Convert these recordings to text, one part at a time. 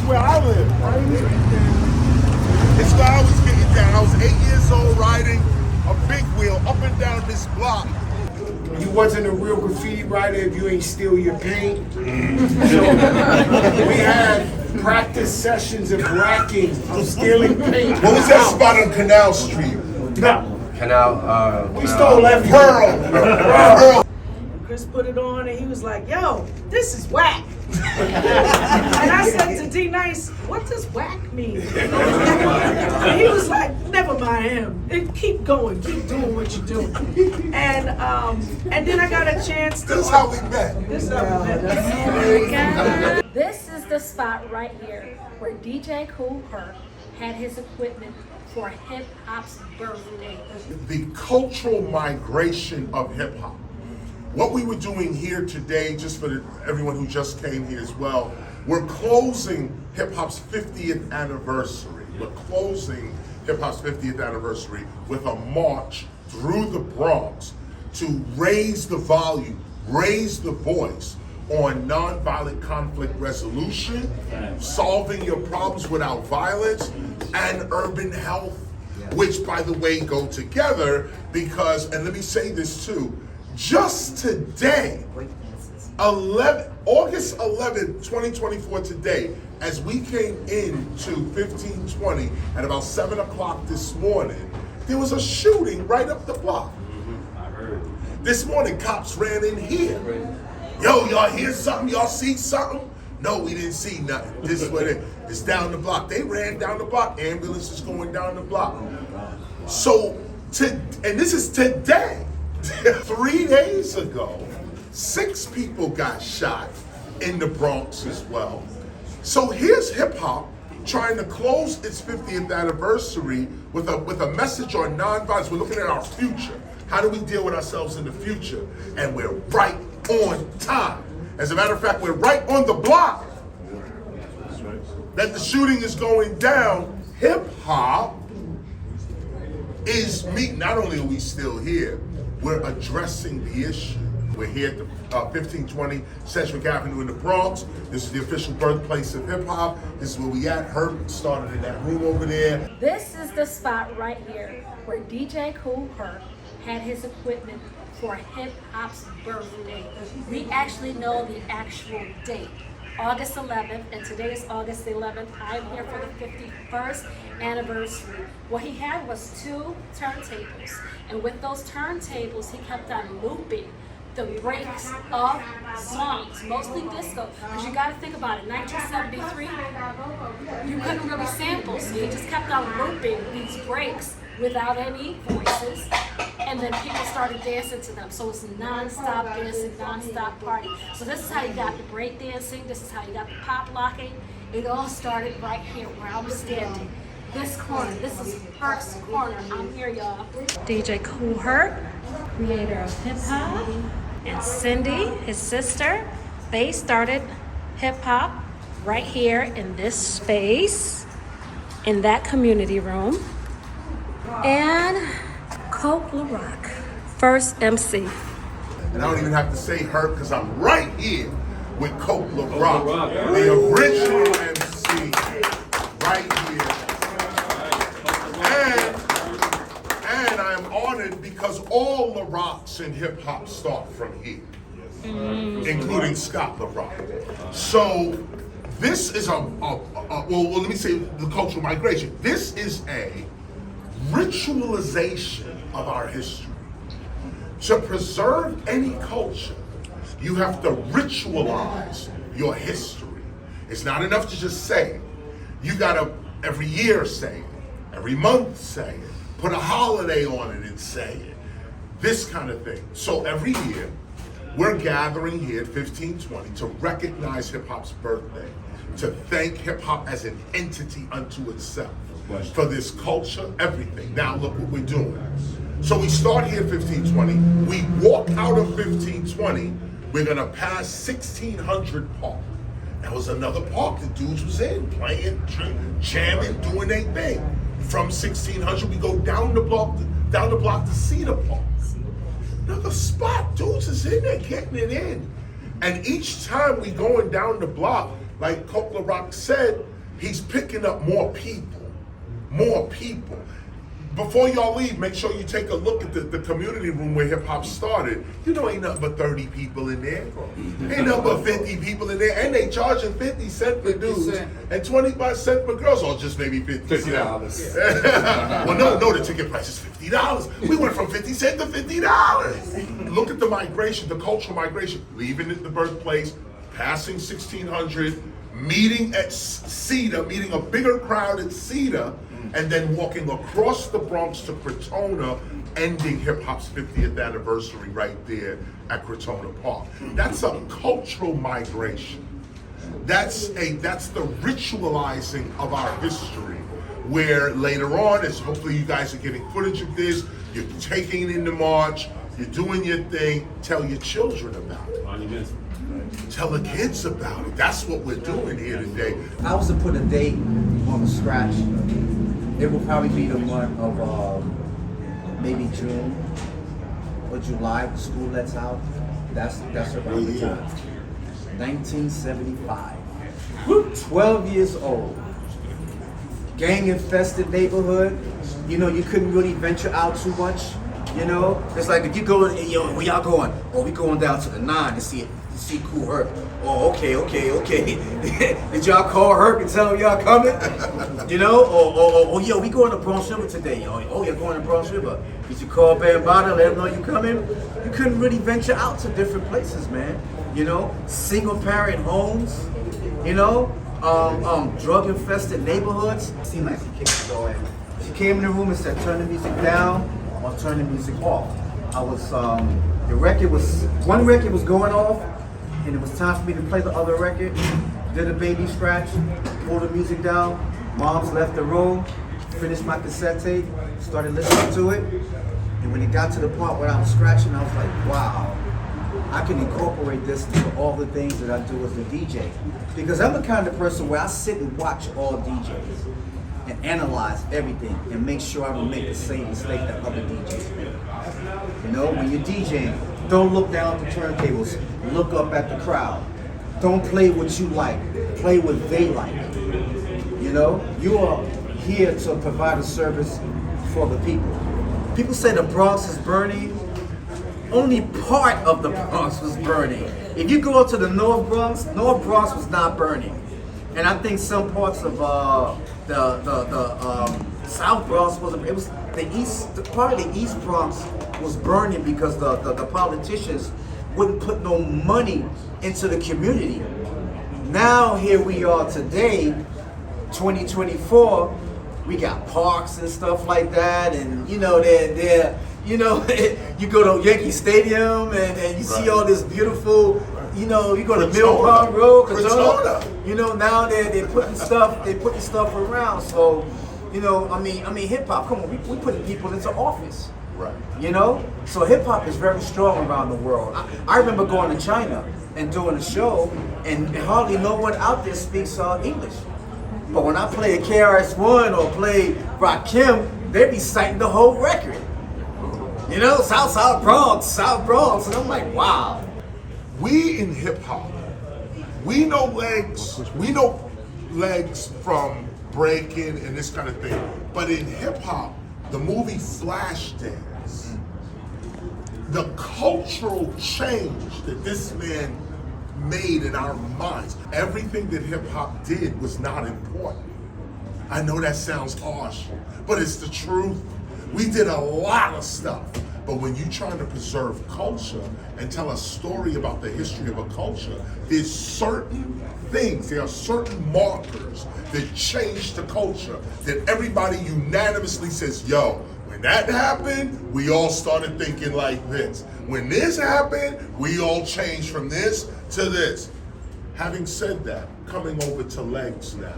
where I live. It's where I was getting down. I was 8 years old riding a big wheel up and down this block. You wasn't a real graffiti writer if you ain't steal your paint. So we had practice sessions of racking, of stealing paint. What was that spot on Canal Street? We stole everything. Pearl. Chris put it on and he was like, yo, this is whack. And I said to D Nice, what does whack mean? And he was like, never mind him. Keep going, keep doing what you're doing. And then I got a chance to. This is how we met. This is how we met. This is the spot right here where DJ Kool Herc had his equipment for hip hop's birthday. The cultural migration of hip hop. What we were doing here today, just for everyone who just came here as well, we're closing hip hop's 50th anniversary. We're closing hip hop's 50th anniversary with a march through the Bronx to raise the volume, raise the voice on nonviolent conflict resolution, solving your problems without violence, and urban health, which, by the way, go together because, and let me say this too, just today, August 11th, 2024 today, as we came into 1520 at about 7 o'clock this morning, there was a shooting right up the block. I heard. This morning, cops ran in here. Yo, y'all hear something? Y'all see something? No, we didn't see nothing. This is what it's down the block. They ran down the block. Ambulances going down the block. So, and this is today. 3 days ago, 6 people got shot in the Bronx as well. So here's hip hop trying to close its 50th anniversary with a message on nonviolence. We're looking at our future. How do we deal with ourselves in the future? And we're right on time. As a matter of fact, we're right on the block that the shooting is going down. Hip hop is me. Not only are we still here, we're addressing the issue. We're here at the 1520 Sedgwick Avenue in the Bronx. This is the official birthplace of hip hop. This is where we at. Herc started in that room over there. This is the spot right here where DJ Kool Herc had his equipment for hip hop's birthday. We actually know the actual date, August 11th, and today is August 11th. I'm here for the 51st anniversary. What he had was 2 turntables, and with those turntables, he kept on looping the breaks of songs, mostly disco. Because you got to think about it, 1973, you couldn't really sample, so he just kept on looping these breaks without any voices, and then people started dancing to them. So it's non-stop dancing, non-stop party. So this is how you got the break dancing, this is how you got the pop locking. It all started right here where I'm standing. This corner, this is Herc's corner. I'm here, y'all. DJ Kool Herc, creator of hip hop, and Cindy, his sister, they started hip hop right here in this space, in that community room. And Coke LaRock, first MC. And I don't even have to say Herc because I'm right here with Coke LaRock, the original MC, right here. And I'm honored because all LaRocks in hip hop start from here, including Scott LaRock. So this is well, let me say the cultural migration. This is a ritualization of our history. To preserve any culture, you have to ritualize your history. It's not enough to just say it. You gotta every year say it, every month say it, put a holiday on it and say it. This kind of thing. So every year, we're gathering here at 1520 to recognize hip hop's birthday, to thank hip hop as an entity unto itself. For this culture, everything. Now look what we're doing. So we start here at 1520, we walk out of 1520, we're gonna pass 1600 Park. That was another park the dudes was in, playing, jamming, doing their thing. From 1600, we go down the block to Cedar Park. Another spot, dudes is in there getting it in. And each time we going down the block, like Coke LaRock said, he's picking up more people. Before y'all leave, make sure you take a look at the community room where hip hop started. You know, ain't nothing but 30 people in there. Ain't nothing but 50 people in there. And they charging 50 cents for dudes and 25 cents for girls, or just maybe $50. Well, no, the ticket price is $50. We went from 50 cents to $50. Look at the migration, the cultural migration. Leaving the birthplace, passing 1600, meeting at Cedar, meeting a bigger crowd at Cedar, and then walking across the Bronx to Crotona, ending hip hop's 50th anniversary right there at Crotona Park. That's a cultural migration. That's the ritualizing of our history, where later on, as hopefully you guys are getting footage of this, you're taking it into March, you're doing your thing, tell your children about it. Tell the kids about it. That's what we're doing here today. I was to put a date on the scratch. It will probably be the month of maybe June or July. The school lets out. That's around the time. 1975. 12 years old. Gang infested neighborhood. You know, you couldn't really venture out too much. You know, it's like if you go, yo, where y'all going? Oh, we going down to the 9 to see Cool Herc. Oh, okay. Did y'all call Herc and tell him y'all coming? You know, oh, yo, we going to Bronx River today. Oh, you're going to Bronx River. Did you call Bambada, let them know you coming? You couldn't really venture out to different places, man. You know, single parent homes. You know, drug infested neighborhoods. It seemed like she kicked the door in. She came in the room and said, turn the music down or turn the music off. I was, one record was going off, and it was time for me to play the other record. Did a baby scratch, pulled the music down. Mom's left the room, finished my cassette tape, started listening to it. And when it got to the part where I was scratching, I was like, wow, I can incorporate this into all the things that I do as a DJ. Because I'm the kind of person where I sit and watch all DJs and analyze everything and make sure I don't make the same mistake that other DJs make. You know, when you're DJing, don't look down at the turntables, look up at the crowd. Don't play what you like, play what they like. You know, you are here to provide a service for the people. People say the Bronx is burning. Only part of the Bronx was burning. If you go up to the North Bronx was not burning. And I think some parts of the South Bronx it was the east. Part of the East Bronx was burning because the politicians wouldn't put no money into the community. Now here we are today, 2024. We got parks and stuff like that, and you know they're you know you go to Yankee Stadium and you see all this beautiful. You know, you go to Mill Pond Road, Crotona. You know, now they're putting stuff around. So, you know, I mean, hip hop. Come on, we putting people into office. Right. You know, so hip hop is very strong around the world. I remember going to China and doing a show, and hardly no one out there speaks English. But when I play a KRS ONE or play Rakim, they be citing the whole record. You know, South Bronx, and I'm like, wow. We in hip hop, we know legs from breaking and this kind of thing. But in hip hop, the movie Flashdance, the cultural change that this man made in our minds, everything that hip hop did was not important. I know that sounds harsh, but it's the truth. We did a lot of stuff. But when you're trying to preserve culture and tell a story about the history of a culture, there's certain things, there are certain markers that change the culture that everybody unanimously says, yo, when that happened, we all started thinking like this. When this happened, we all changed from this to this. Having said that, coming over to Legs now.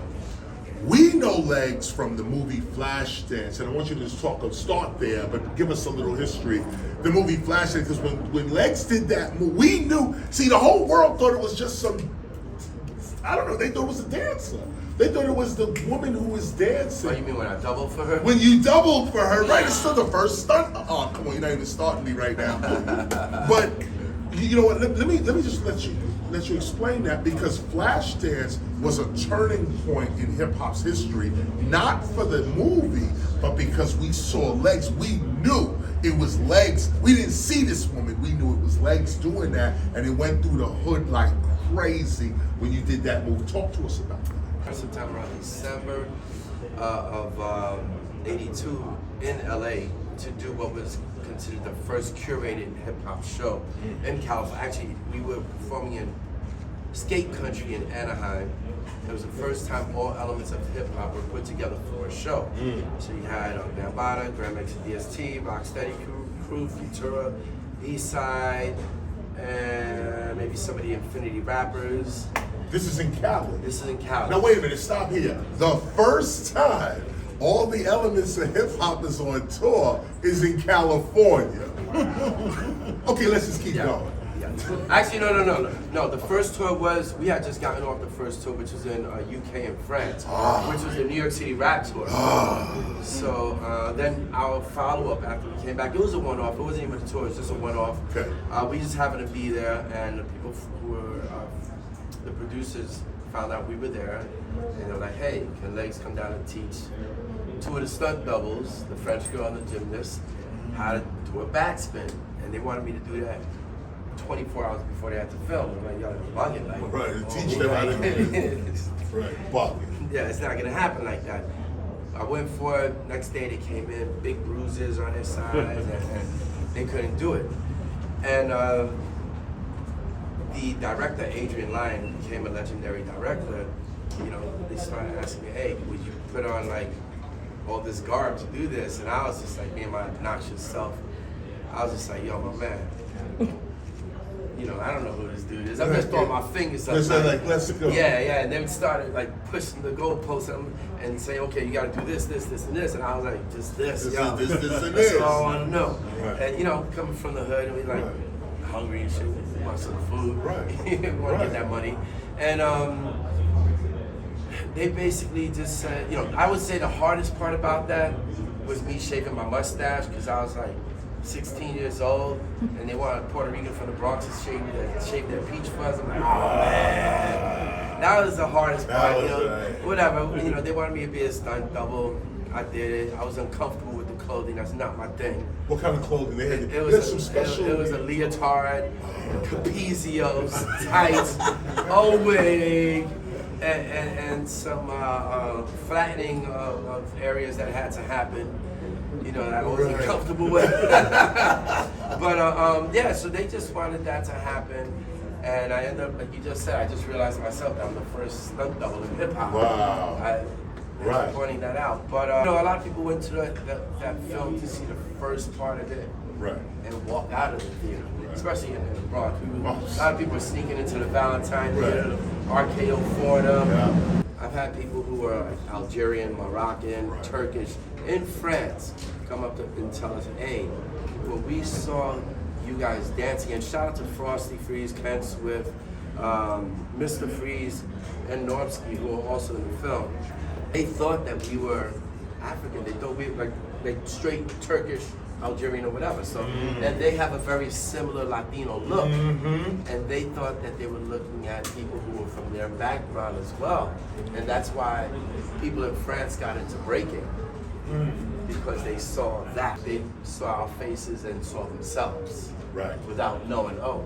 We know Legs from the movie Flashdance, and I want you to just start there, but give us a little history. The movie Flashdance, because when Legs did that movie, we knew, see, the whole world thought it was just some, I don't know, they thought it was a dancer. They thought it was the woman who was dancing. Oh, you mean when I doubled for her? When you doubled for her, right? It's still the first stunt. Oh, come on, you're not even starting me right now. But, you know what, let me just let you let you explain that, because Flashdance was a turning point in hip hop's history, not for the movie, but because we saw legs. We knew it was legs. We didn't see this woman. We knew it was legs doing that, and it went through the hood like crazy when you did that move. Talk to us about that. Sometime around December of '82 in LA to do what was considered the first curated hip hop show in California. Actually, we were performing in skate country in Anaheim. It was the first time all elements of hip hop were put together for a show. So you had Bambaataa, Grandmaster DST, Rocksteady Crew, Futura, Eastside, and maybe some of the Infinity Rappers. This is in Cali. This is in Cali. Now wait a minute, stop here. The first time all the elements of hip hop is on tour is in California. Okay, let's just keep going. Yeah. Actually, no. The first tour was, we had just gotten off the first tour, which was in UK and France, which was the New York City rap tour. So then our follow-up after we came back, it was a one-off. It wasn't even a tour, it was just a one-off. Okay. We just happened to be there, and the people who were, the producers found out we were there, and they were like, hey, can Legs come down and teach two of the stunt doubles, the French girl and the gymnast, how to do a backspin. And they wanted me to do that 24 hours before they had to film. I'm like, y'all bugging, like. Right, teach them how to do it. Right, bugging. Yeah, it's not gonna happen like that. I went for it. Next day they came in, big bruises on their sides, and they couldn't do it. And the director, Adrian Lyne, became a legendary director. You know, they started asking me, hey, would you put on like all this garb to do this? And I was just like, me and my obnoxious self, I was just like, yo, my man, you know, I don't know who this dude is. I'm just throwing my fingers up. Let's go. Yeah, and then started like pushing the goalposts and say, okay, you got to do this, and this. And I was like, just this, This, yo. this, and That's this. all I want to know. Right. And you know, coming from the hood, and we like hungry and shit, we want some food. Right. We want to get that money. And they basically just said, you know, I would say the hardest part about that was me shaving my mustache, because I was like 16 years old, and they wanted Puerto Rican from the Bronx to shave their peach fuzz. I'm like, oh man, that was the hardest part. You know, whatever. You know, they wanted me to be a stunt double. I did it. I was uncomfortable with the clothing. That's not my thing. What kind of clothing they had? It was a leotard, capezios, tights, a wig, and some flattening of areas that had to happen. You know, that I wasn't comfortable with. But yeah, so they just wanted that to happen. And I ended up, like you just said, I just realized myself that I'm the first stunt double in hip hop. Wow. Right. Pointing that out. But you know, a lot of people went to that film to see the first part of it. Right. And walk out of the theater, especially in the Bronx. A lot of people were sneaking into the Valentine Theater, RKO Fordham. Yeah. I've had people who are Algerian, Moroccan, Turkish, in France come up and tell us, hey, when we saw you guys dancing, and shout out to Frosty Freeze, Ken Swift, Mr. Freeze, and Norbsky, who are also in the film, they thought that we were African. They thought we were like straight Turkish, Algerian, or whatever. So, and they have a very similar Latino look. And they thought that they were looking at people who were from their background as well. And that's why people in France got into breaking. Because they saw that. They saw our faces and saw themselves. Right. Without knowing, oh,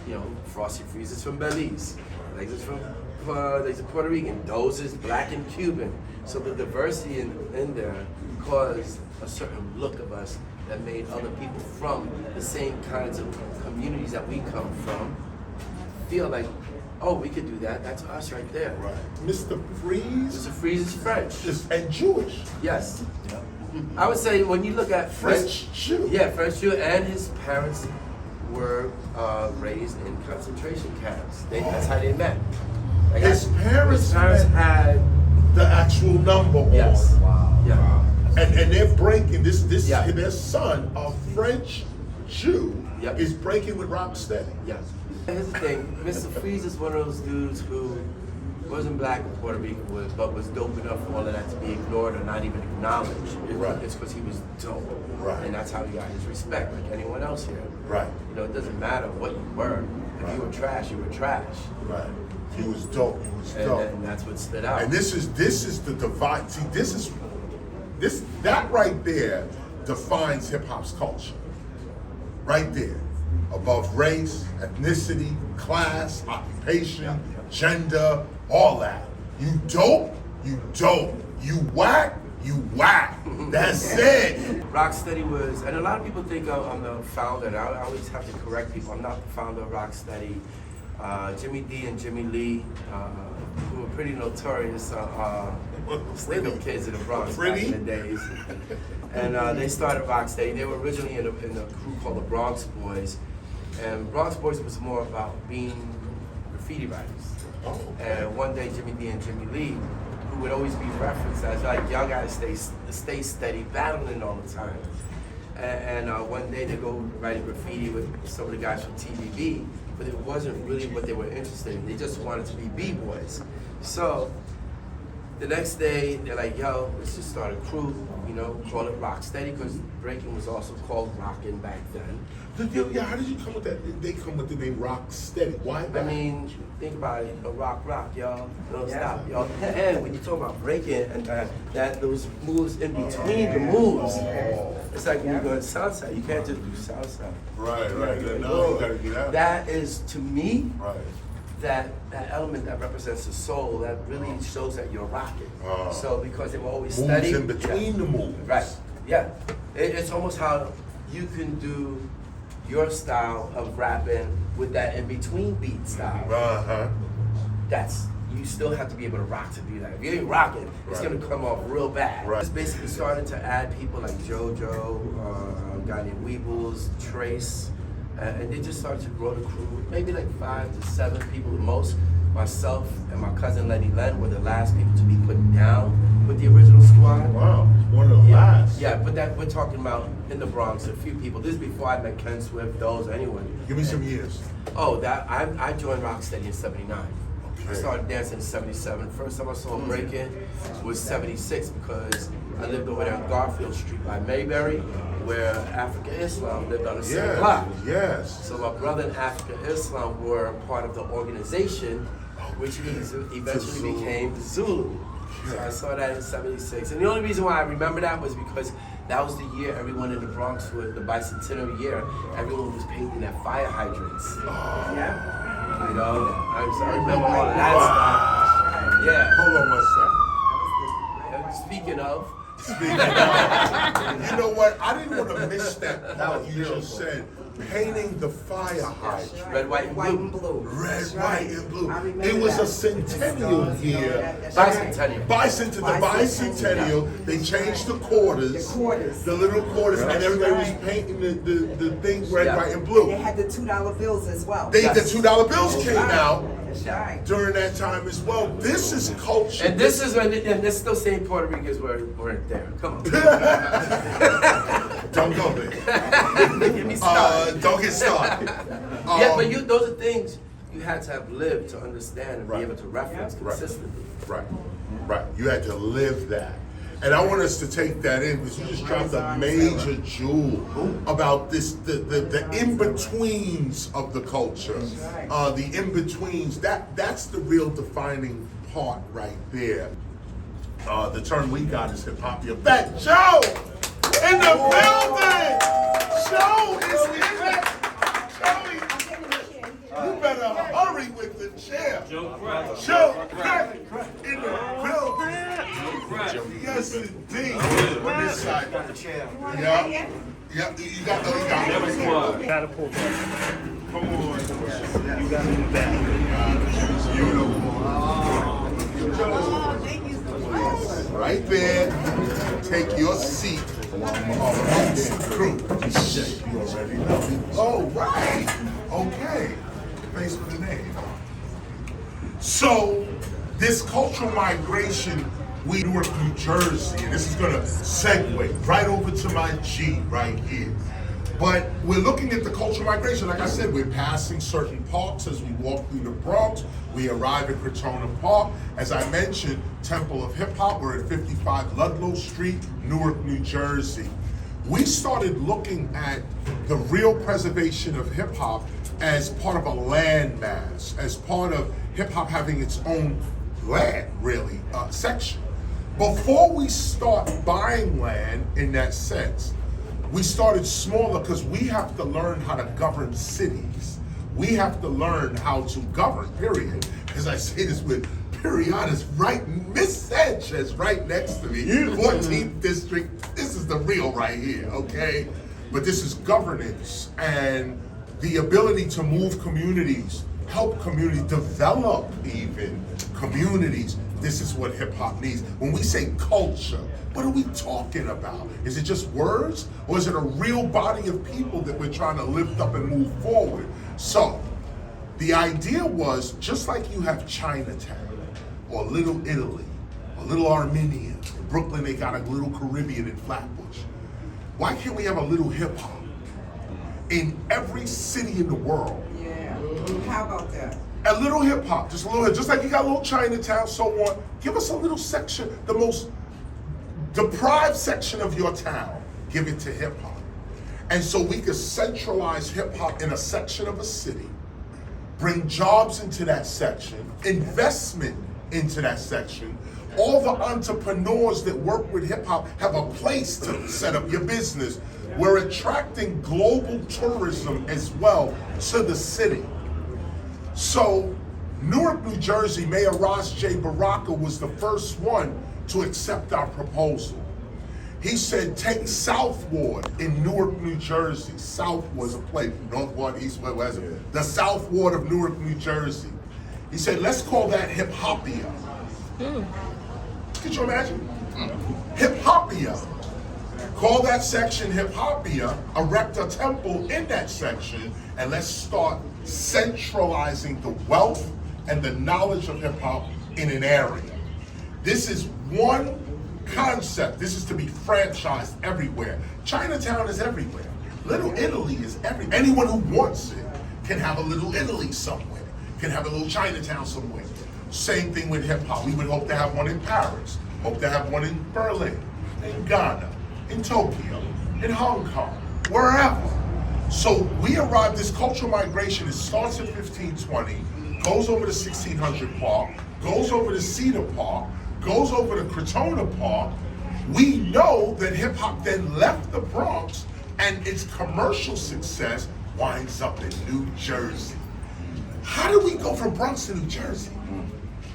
you know, Frosty Freeze is from Belize. Legs is from there's a Puerto Rican, those is black and Cuban. So the diversity in there caused a certain look of us that made other people from the same kinds of communities that we come from feel like, oh, we could do that. That's us right there. Right. Mr. Freeze? Mr. Freeze is French. And Jewish. Yes. I would say when you look at French Jew. Yeah, French Jew, and his parents were raised in concentration camps. That's how they met. Like His parents had the actual number on. Yes. Wow. Yeah. Wow. And they're breaking this. Yeah. Their son, a French Jew, Yep. is breaking with Rocksteady. Yes. Here's the thing, Mr. Freeze is one of those dudes who wasn't black or Puerto Rican, but was dope enough for all of that to be ignored or not even acknowledged. Right. It's because he was dope. Right. And that's how he got his respect, like anyone else here. Right. You know, it doesn't matter what you were. If you were trash, you were trash. Right. He was dope. He was dope. And that's what stood out. And this is the divide. See, that right there defines hip hop's culture. Right there, above race, ethnicity, class, occupation, gender, all that. You dope, you dope. You whack, you whack. That's it. Rocksteady was, and a lot of people think I'm the founder, and I always have to correct people. I'm not the founder of Rocksteady. Jimmy D and Jimmy Lee, who were pretty notorious stick-up kids in the Bronx back in the days. And they started Rocksteady. They were originally in a crew called the Bronx Boys. And Bronx Boys was more about being graffiti writers. And one day Jimmy D and Jimmy Lee, who would always be referenced as like, y'all gotta stay steady, battling all the time. And one day they go writing graffiti with some of the guys from TVB, but it wasn't really what they were interested in. They just wanted to be B-boys. So the next day they're like, yo, let's just start a crew, you know, call it Rocksteady, because breaking was also called rockin' back then. Yeah, how did you come with that? They come with the name Rocksteady. Why that? I mean, think about it, a rock, y'all. Don't stop, y'all. And when you talk about breaking and that those moves in between the moves, it's like when you're going salsa, you can't just do salsa. Right. No, you gotta get out. That is, to me, Right. that element that represents the soul, that really shows that you're rocking. So because they were always Moves steady. in between the moves. Right, yeah. It's almost how you can do your style of rapping with that in-between beat style. That's, you still have to be able to rock to do that. If you ain't rocking, it's gonna come off real bad. Right. It's basically starting to add people like JoJo, a guy named Weebles, Trace, and they just started to grow the crew. Maybe like 5 to 7 people at most. Myself and my cousin Lenny Len were the last people to be put down with the original squad. Wow, one of the last. Yeah, but that we're talking about in the Bronx, a few people. This is before I met Ken Swift, those, anyone. Give me some years. Oh, that I joined Rocksteady in '79. I Okay. started dancing in '77. First time I saw a break-in was '76 because I lived over there on Garfield Street by Mayberry, where Africa Islam lived on the same block. Yes. So my brother and Africa Islam were part of the organization, which eventually became Zulu. So I saw that in '76. And the only reason why I remember that was because that was the year everyone in the Bronx, was the Bicentennial year, everyone was painting their fire hydrants. Yeah. You know, I remember all of that stuff. Yeah. Hold on one second. Speaking of, You know what? I didn't want to miss that part you just said. Painting the fire hydrant. red, white, and blue. Red, white, and blue. It was a centennial year. Bicentennial. The bicentennial. They changed the quarters. The little quarters, and everybody was painting the thing red, white, and blue. They had the $2 bills as well. The $2 bills came out That's right. during that time as well. This is culture. And this is when, and they're still saying Puerto Ricans weren't there. Come on. Don't go there. Get me started. Don't get started. Yeah, but those are things you had to have lived to understand and Right. be able to reference consistently. Right. You had to live that. And I want us to take that in because you just dropped a major jewel about this, the in-betweens of the culture. The in-betweens, that's the real defining part right there. The term we got is hip-hop. You're back, Joe! In the building! Joe is in it! You better hurry with the chair. Joe Crack in the building. Yes, indeed. On this side. Yeah. You got it. Gotta pull back. Come on. You gotta do that. Right there. Take your seat. Crew. You already know. Oh, right. Okay. Thanks for the name. So, this cultural migration, we Newark, New Jersey, and this is gonna segue right over to my G right here. But we're looking at the cultural migration. Like I said, we're passing certain parks as we walk through the Bronx. We arrive at Crotona Park. As I mentioned, Temple of Hip Hop. We're at 55 Ludlow Street, Newark, New Jersey. We started looking at the real preservation of hip hop as part of a landmass, as part of hip hop having its own land, really, section. Before we start buying land in that sense, we started smaller because we have to learn how to govern cities. We have to learn how to govern, period. Because I say this with Periana's right, Miss Sanchez right next to me, 14th district. This is the real right here, okay? But this is governance and the ability to move communities, help communities, develop even communities. This is what hip hop needs. When we say culture, what are we talking about? Is it just words, or is it a real body of people that we're trying to lift up and move forward? So, the idea was, just like you have Chinatown, or Little Italy, or Little Armenia, in Brooklyn they got a Little Caribbean in Flatbush. Why can't we have a little hip hop in every city in the world? Yeah. How about that? A little hip hop, just a little, just like you got a little Chinatown, so on. Give us a little section, the most deprived section of your town. Give it to hip hop. And so we could centralize hip hop in a section of a city, bring jobs into that section, investment into that section. All the entrepreneurs that work with hip hop have a place to set up your business. We're attracting global tourism as well to the city. So Newark, New Jersey, Mayor Ross J. Baraka was the first one to accept our proposal. He said, take South Ward in Newark, New Jersey. South was a place, North Ward, East Ward, West, the South Ward of Newark, New Jersey. He said, let's call that Hip-Hopia. Could you imagine? Hip-Hopia. Call that section Hip-Hopia, erect a temple in that section, and let's start centralizing the wealth and the knowledge of hip-hop in an area. This is one concept. This is to be franchised everywhere. Chinatown is everywhere. Little Italy is everywhere. Anyone who wants it can have a Little Italy somewhere, can have a little Chinatown somewhere. Same thing with hip hop. We would hope to have one in Paris, hope to have one in Berlin, in Ghana, in Tokyo, in Hong Kong, wherever. So we arrived, this cultural migration, it starts at 1520, goes over to 1600 Park, goes over to Cedar Park, goes over to Crotona Park. We know that hip hop then left the Bronx and its commercial success winds up in New Jersey. How do we go from Bronx to New Jersey?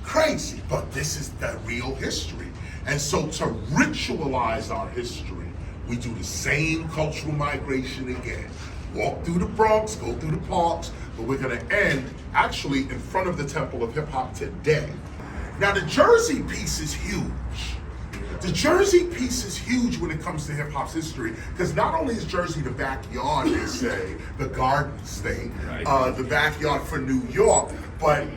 Crazy, but this is the real history. And so to ritualize our history, we do the same cultural migration again. Walk through the Bronx, go through the parks, but we're gonna end actually in front of the Temple of Hip Hop today. Now the Jersey piece is huge. The Jersey piece is huge when it comes to hip hop's history, because not only is Jersey the backyard, they say, the Garden State, the backyard for New York, but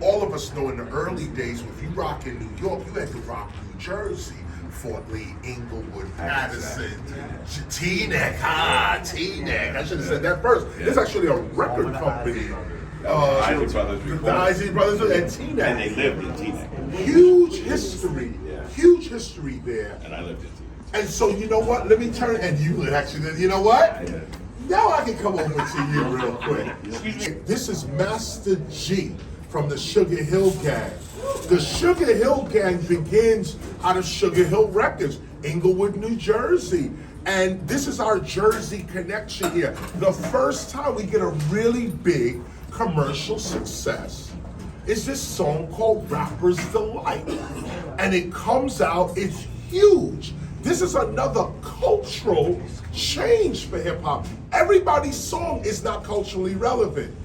all of us know in the early days, if you rock in New York, you had to rock New Jersey. Fort Lee, Inglewood, Patterson, Teaneck, Teaneck. I should have said that first. Yeah. It's actually a record company. The Isley Brothers. The Isley Brothers and Teaneck. And they lived in Teaneck. Huge history there. And I lived in Teaneck. And so, you know what? Let me turn, and you actually, you know what? Yeah. Now I can come over to you real quick. This is Master G from the Sugar Hill Gang. The Sugar Hill Gang begins out of Sugar Hill Records, Inglewood, New Jersey. And this is our Jersey connection here. The first time we get a really big commercial success is this song called Rapper's Delight. And it comes out, it's huge. This is another cultural change for hip hop. Everybody's song is not culturally relevant.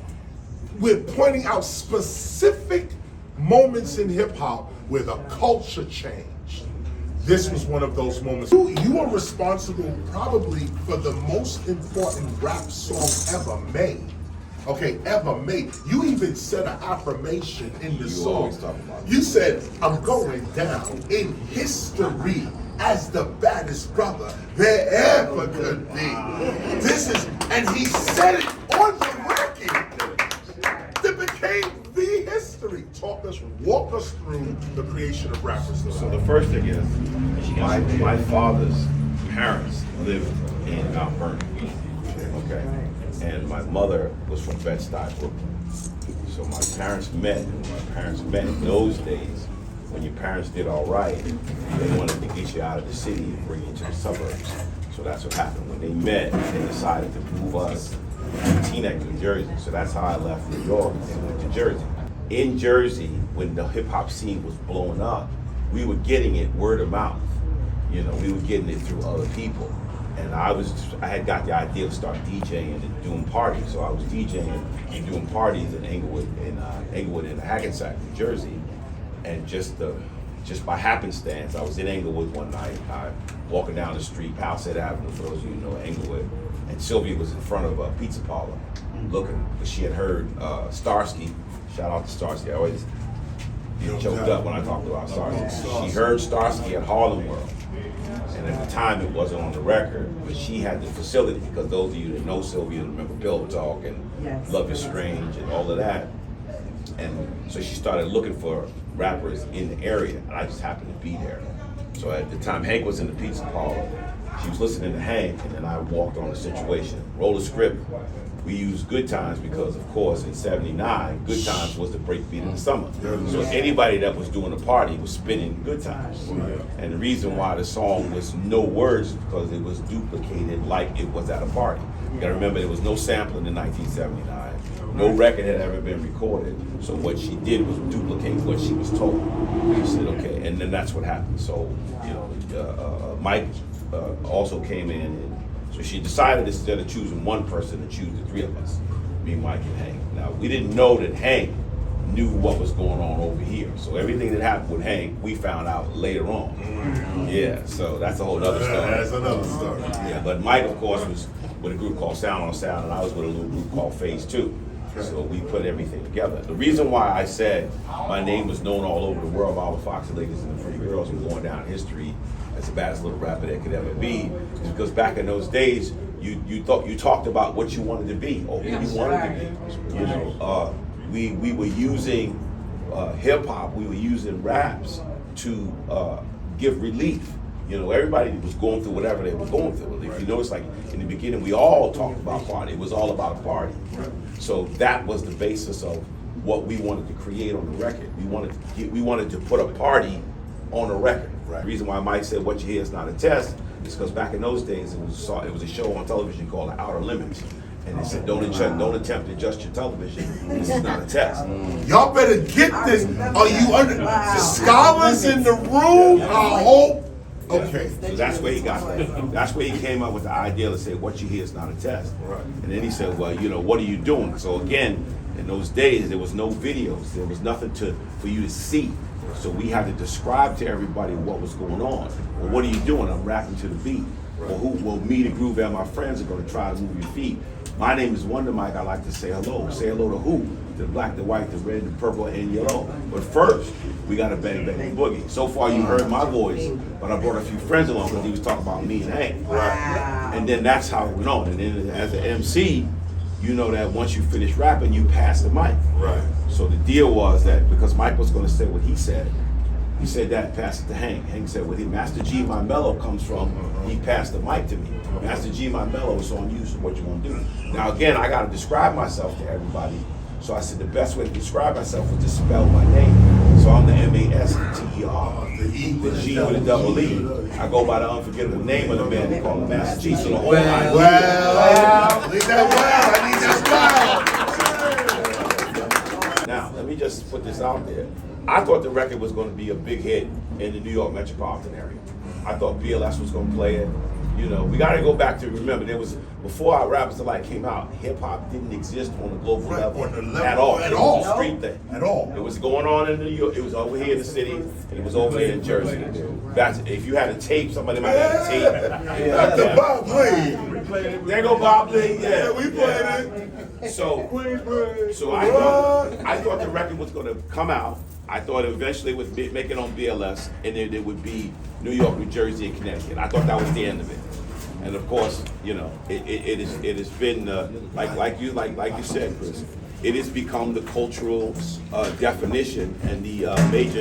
We're pointing out specific moments in hip hop where the culture changed. This was one of those moments. You are responsible probably for the most important rap song ever made. Okay, ever made. You even said an affirmation in the song. You said, I'm going down in history as the baddest brother there ever could be. This is, and he said it on the record that became the history. Walk us through the creation of Rappers. So the first thing is, my father's parents lived in Mount Vernon. Okay. and my mother was from Bed-Stuy, Brooklyn. So my parents met, and my parents met in those days. When your parents did all right, they wanted to get you out of the city and bring you to the suburbs. So that's what happened. When they met, they decided to move us to Teaneck, New Jersey. So that's how I left New York and went to Jersey. In Jersey, when the hip hop scene was blowing up, we were getting it word of mouth. You know, we were getting it through other people. And I had got the idea to start DJing and doing parties. So I was DJing and doing parties in Englewood and Hackensack, New Jersey. And just by happenstance, I was in Englewood one night. I walking down the street, Palisade Avenue, for those of you who know Englewood, and Sylvia was in front of a pizza parlor looking, because she had heard Starsky. Shout out to Starsky. I always get choked up when I talk about Starsky. She heard Starsky at Harlem World. And at the time, it wasn't on the record, but she had the facility, because those of you that know Sylvia remember Pillow Talk and Love Is Strange and all of that. And so she started looking for rappers in the area, and I just happened to be there. So at the time, Hank was in the pizza parlor. She was listening to Hank, and then I walked on the situation. Roll the script. We used Good Times because, of course, in '79, Good Times was the breakbeat of the summer. So anybody that was doing a party was spinning Good Times. And the reason why the song was no words is because it was duplicated like it was at a party. You gotta remember, there was no sampling in 1979. No record had ever been recorded. So what she did was duplicate what she was told. She said, okay, and then that's what happened. So, you know, Mike also came in, and so she decided instead of choosing one person to choose the three of us, me, Mike, and Hank. Now, we didn't know that Hank knew what was going on over here. So everything that happened with Hank, we found out later on. Yeah, so that's a whole other story. That's another story. Yeah, but Mike, of course, was with a group called Sound on Sound, and I was with a little group called Phase 2. So we put everything together. The reason why I said my name was known all over the world by all the Foxy Ladies and the Pretty Girls and going down history as the baddest little rapper that could ever be is because back in those days, you talked about what you wanted to be or who you wanted to be. You know, we were using hip hop, we were using raps to give relief. You know, everybody was going through whatever they were going through. If you notice, like in the beginning, we all talked about party. It was all about a party. So that was the basis of what we wanted to create on the record. We wanted to put a party on a record. The reason why Mike said what you hear is not a test is because back in those days, it was a show on television called The Outer Limits. And they said, don't attempt to adjust your television. This is not a test. Y'all better get this. Are you under the scholars in the room? I hope. Okay. So that's where he got that. That's where he came up with the idea to say what you hear is not a test. Right. And then he said, well, you know, what are you doing? So again, in those days, there was no videos. There was nothing for you to see. So we had to describe to everybody what was going on. Well, what are you doing? I'm rapping to the beat. Well, me, the groove, and my friends are going to try to move your feet. My name is Wonder Mike. I like to say hello. Say hello to who? To the black, the white, the red, the purple, and yellow. But first, we got to bang bang boogie. So far, you heard my voice, but I brought a few friends along because he was talking about me and Hank. Wow. And then that's how it went on. And then as an MC, you know that once you finish rapping, you pass the mic. Right. So the deal was that because Mike was going to say what he said that, pass it to Hank. Hank said, well, Master G, my mellow comes from, he passed the mic to me. Master G, my mellow, is on you, so what you want to do? Now again, I got to describe myself to everybody. So I said the best way to describe myself was to spell my name. So I'm the M-A-S-T-E-R, the G with a double E. I go by the unforgettable name of the band, they call it Master G. So the whole idea. Well, leave that well. I need that well. Now, let me just put this out there. I thought the record was going to be a big hit in the New York metropolitan area. I thought BLS was going to play it. You know, we got to go back to remember there was before our Rappers Delight came out, hip hop didn't exist on a global level at all. It was a street thing. At all. It was going on in New York. It was over here in the city, and it was over there in Jersey. If you had a tape, somebody might have a tape. That's the Bob Lee. There go Bob Lee. Yeah, we played it. So I thought the record was going to come out. I thought eventually it would make it on BLS, and then it would be New York, New Jersey, and Connecticut. I thought that was the end of it. And of course, you know, it has been like you said, Chris. It has become the cultural definition and the major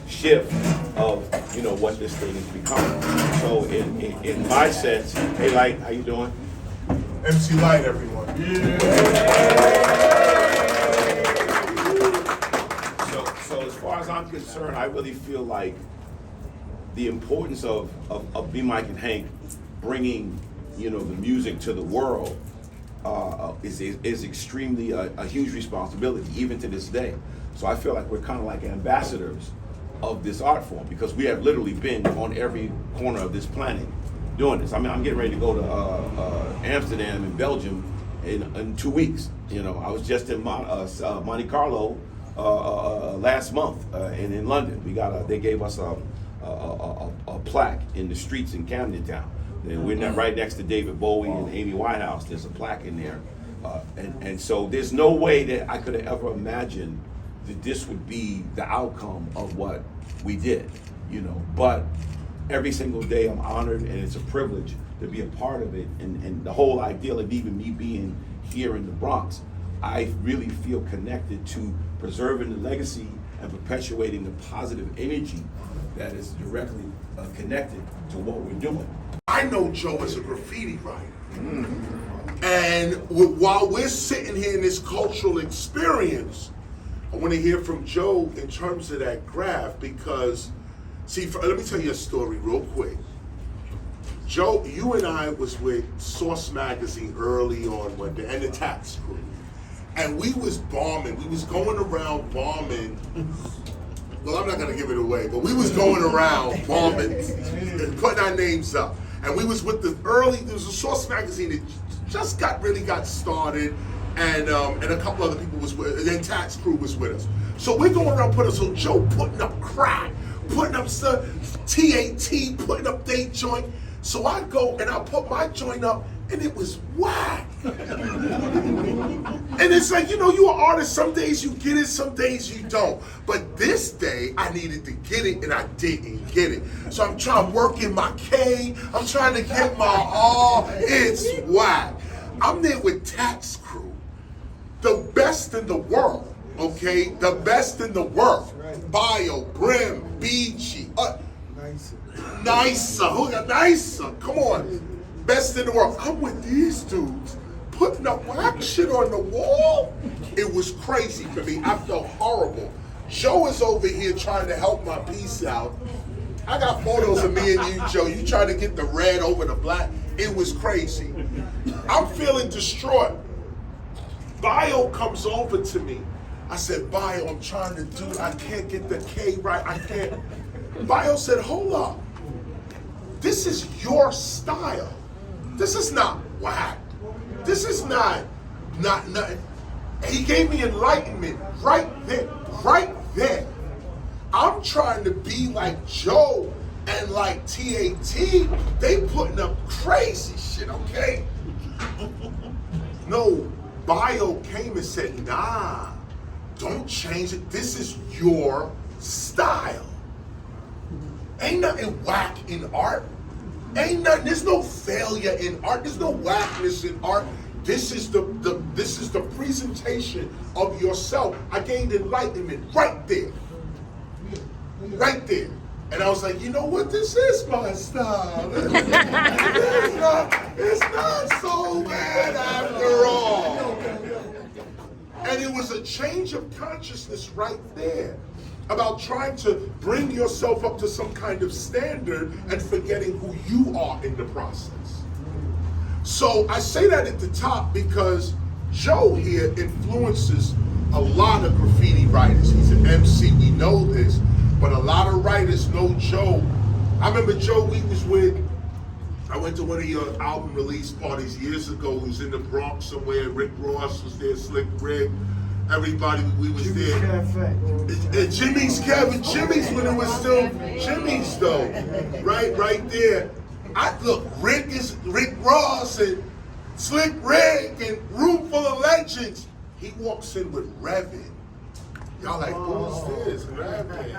shift of what this thing is becoming. So in my sense, hey Lyte, how you doing? MC Lyte, everyone. So as far as I'm concerned, I really feel like the importance of B. Mike and Hank bringing, the music to the world is extremely a huge responsibility, even to this day. So I feel like we're kind of like ambassadors of this art form, because we have literally been on every corner of this planet doing this. I mean, I'm getting ready to go to Amsterdam and Belgium in 2 weeks. I was just in Monte Carlo last month, and in London. They gave us a plaque in the streets in Camden Town. And we're right next to David Bowie and Amy Winehouse. There's a plaque in there. And so there's no way that I could have ever imagined that this would be the outcome of what we did, But every single day I'm honored, and it's a privilege to be a part of it. And the whole idea of even me being here in the Bronx, I really feel connected to preserving the legacy and perpetuating the positive energy that is directly connected to what we're doing. I know Joe as a graffiti writer. And while we're sitting here in this cultural experience, I want to hear from Joe in terms of that graph, because, let me tell you a story real quick. Joe, you and I was with Source Magazine early on and the Tax Crew. And we was bombing. We was going around bombing. Well, I'm not going to give it away, but we was going around bombing and putting our names up. And we was with there was a Source Magazine that just got started, and a couple other people was with, and then Tax Crew was with us. So we're going around so Joe putting up crack, putting up stuff, TAT, putting up their joint. So I go and I put my joint up, and it was whack. And it's like, you're an artist, some days you get it, some days you don't. But this day, I needed to get it, and I didn't get it. So I'm trying to work in my K, I'm trying to get my R, it's whack. I'm there with Tax Crew, the best in the world, okay? The best in the world. Bio, Brim, BG, Nicer, who got Nicer? Come on. Best in the world. I'm with these dudes putting up whack shit on the wall. It was crazy for me. I felt horrible. Joe is over here trying to help my piece out. I got photos of me and you, Joe. You trying to get the red over the black. It was crazy. I'm feeling distraught. Bio comes over to me. I said, Bio, I can't get the K right. I can't. Bio said, hold up. This is your style. This is not whack. This is not. He gave me enlightenment right there. I'm trying to be like Joe and like TAT. They putting up crazy shit, okay? No, Bio came and said, nah, don't change it. This is your style. Ain't nothing whack in art. There's no failure in art. There's no whackness in art. This is the presentation of yourself. I gained enlightenment right there. Right there. And I was like, you know what? This is my style. It's not so bad after all. And it was a change of consciousness right there about trying to bring yourself up to some kind of standard and forgetting who you are in the process. So I say that at the top because Joe here influences a lot of graffiti writers. He's an MC, we know this, but a lot of writers know Joe. I remember Joe, I went to one of your album release parties years ago. He was in the Bronx somewhere. Rick Ross was there, Slick Rick. Everybody, we was there. Jimmy's Cafe. Jimmy's when it was still Jimmy's though. Right there. Rick Ross and Slick Rick and Room Full of Legends. He walks in with Revin. Y'all like, who's this? Revin.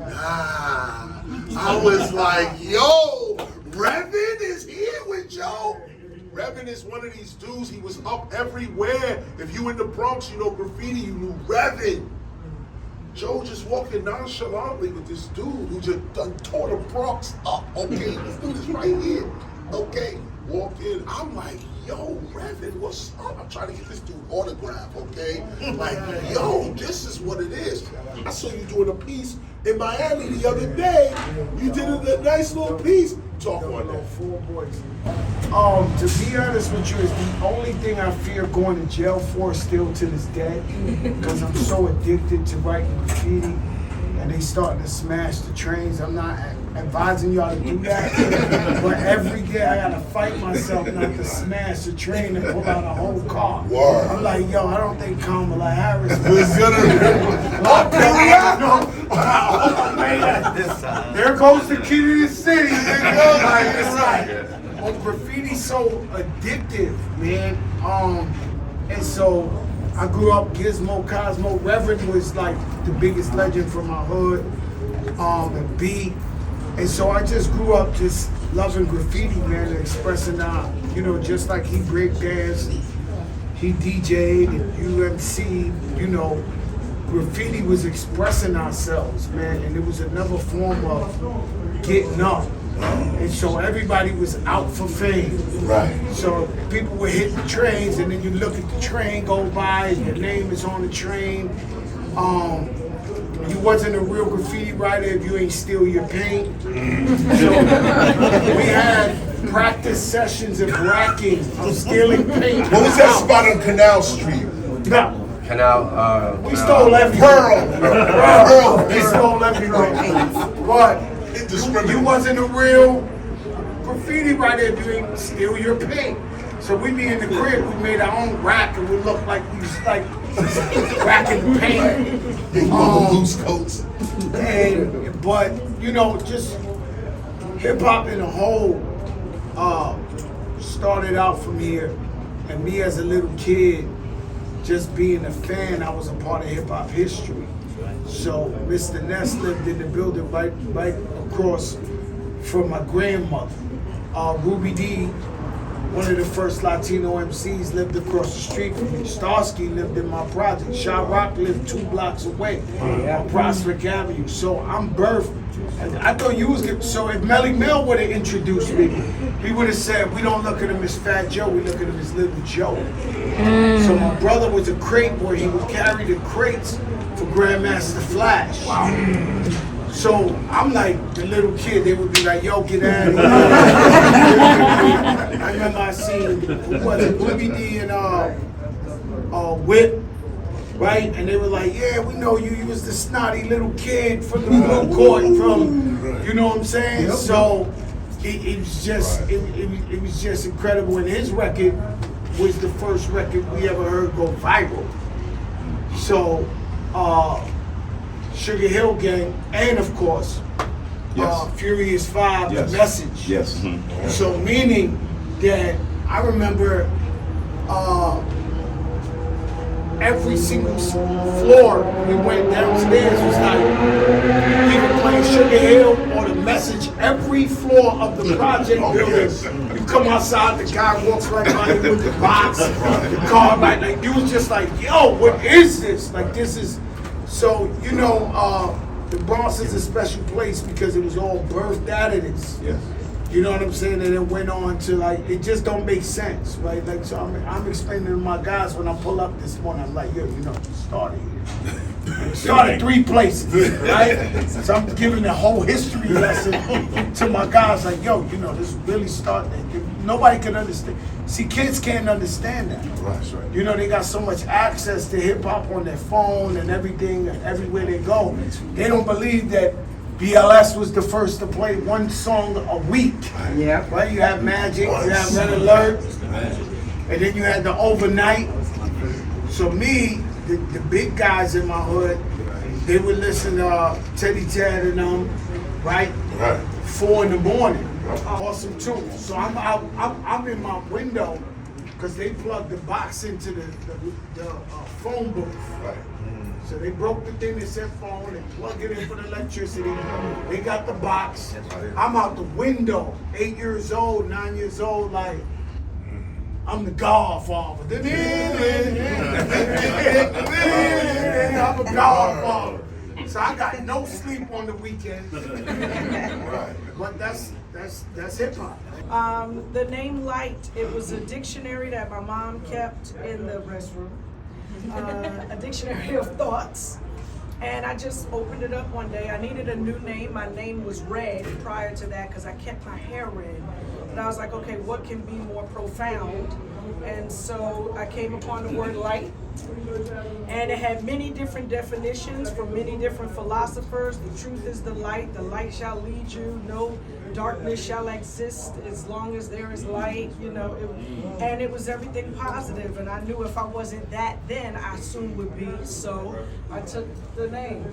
Nah. I was like, yo, Revin is here with Joe. Revin is one of these dudes, he was up everywhere. If you in the Bronx, you know graffiti, you knew Revin. Joe just walking nonchalantly with this dude who just done tore the Bronx up. Okay, this dude is right here. Okay, walk in. I'm like, yo, Reverend, what's up? I'm trying to get this dude autograph, okay? Like, yo, this is what it is. I saw you doing a piece in Miami the other day. You did a nice little piece. Talk on that. 4 boys. To be honest with you, is the only thing I fear going to jail for still to this day, because I'm so addicted to writing graffiti, and they starting to smash the trains. I'm not advising y'all to do that, but every day I gotta fight myself not to smash the train and pull out a whole car. Word. I'm like, yo, I don't think Kamala Harris was There goes the key to the city. Well, graffiti's so addictive, man. And so I grew up Gizmo, Cosmo. Reverend was like the biggest legend from my hood, and B. And so I just grew up just loving graffiti, man, and expressing out, you know, just like he breakdanced, he DJ'd and UMC'd, you know, graffiti was expressing ourselves, man, and it was another form of getting up. And so everybody was out for fame. Right. So people would hit the trains, and then you look at the train go by, and your name is on the train. You wasn't a real graffiti writer if you ain't steal your paint. So we had practice sessions of racking, of stealing paint. What was that spot on Canal Street? No. Canal, We stole everywhere. Pearl. We stole everywhere. But you wasn't a real graffiti writer if you ain't steal your paint. So we be in the crib, we made our own rack, and we looked like we was like racking paint. Loose coats. But you know, just hip hop in a whole started out from here, and me as a little kid, just being a fan, I was a part of hip hop history. So Mr. Ness lived in the building right across from my grandmother. Ruby D, one of the first Latino MCs, lived across the street from me. Starsky lived in my project. Sha Rock lived 2 blocks away on Prospect Avenue. So I'm birthed. I thought you was good. So if Melly Mel would have introduced me, he would have said, we don't look at him as Fat Joe, we look at him as Little Joe. So my brother was a crate boy. He would carry the crates for Grandmaster Flash. Wow. So I'm like the little kid, they would be like, yo, get out of here. I remember I seen, who was it, Willie D and Whip, right? And they were like, yeah, we know you, you was the snotty little kid from the blue court, from, you know what I'm saying? Yep. So it was just, it was just incredible. And his record was the first record we ever heard go viral. So, Sugar Hill Gang, and of course, Furious 5, The Message. Yes. So meaning that I remember every single floor we went downstairs was like either playing Sugar Hill or The Message. Every floor of the project building, you come outside, the guy walks right by you with the box, the car, like you was just like, yo, what is this? Like this is. So, you know, the Bronx is a special place because it was all birthed out of this. Yes. You know what I'm saying? And it went on to like, it just don't make sense, right? Like, so I'm explaining to my guys when I pull up this morning, I'm like, yo, you know, started here. Started 3 places, right? So I'm giving the whole history lesson to my guys, like, yo, you know, this really started. Nobody can understand. See, kids can't understand that. Right. You know, they got so much access to hip hop on their phone and everything, everywhere they go. They don't believe that BLS was the first to play 1 song a week. Yeah. Right? You have Magic, you have Red Alert, and then you had the Overnight. So me, the big guys in my hood, they would listen to Teddy Ted and right? 4 in the morning. Awesome tune. So I'm in my window because they plugged the box into the phone booth. Right. So they broke the thing that said phone and plugged it in for the electricity. They got the box. I'm out the window, 8 years old, 9 years old, like I'm the Godfather. I'm a Godfather. So I got no sleep on the weekends. Right. But but that's hip hop. The name Lyte, it was a dictionary that my mom kept in the restroom. A dictionary of thoughts. And I just opened it up one day. I needed a new name. My name was Red prior to that because I kept my hair red. And I was like, okay, what can be more profound? And so I came upon the word light. And it had many different definitions from many different philosophers. The truth is the light shall lead you. No darkness shall exist as long as there is light, you know. And it was everything positive. And I knew if I wasn't that then, I soon would be. So I took the name